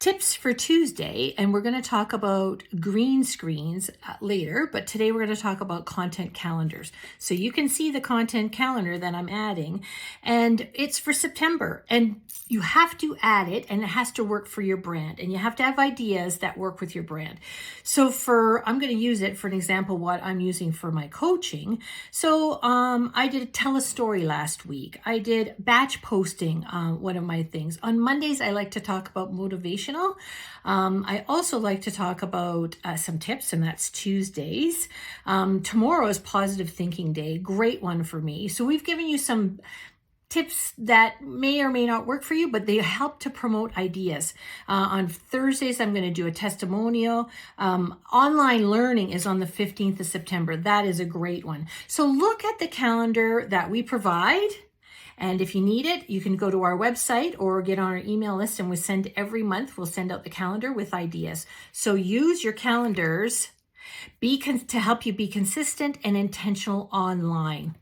tips for Tuesday, and we're going to talk about green screens later, but today we're going to talk about content calendars. So you can see the content calendar that I'm adding, and it's for September, and you have to add it, and it has to work for your brand, and you have to have ideas that work with your brand. So I'm going to use it for an example, what I'm using for my coaching. So I did tell a story last week. I did batch posting, one of my things. On Mondays, I like to talk about motivational. I also like to talk about some tips, and that's Tuesdays. Tomorrow is positive thinking day. Great one for me. So we've given you some tips that may or may not work for you, but they help to promote ideas. On Thursdays, I'm going to do a testimonial. Online learning is on the 15th of September. That is a great one. So look at the calendar that we provide. And if you need it, you can go to our website or get on our email list, and every month we'll send out the calendar with ideas. So use your calendars to help you be consistent and intentional online.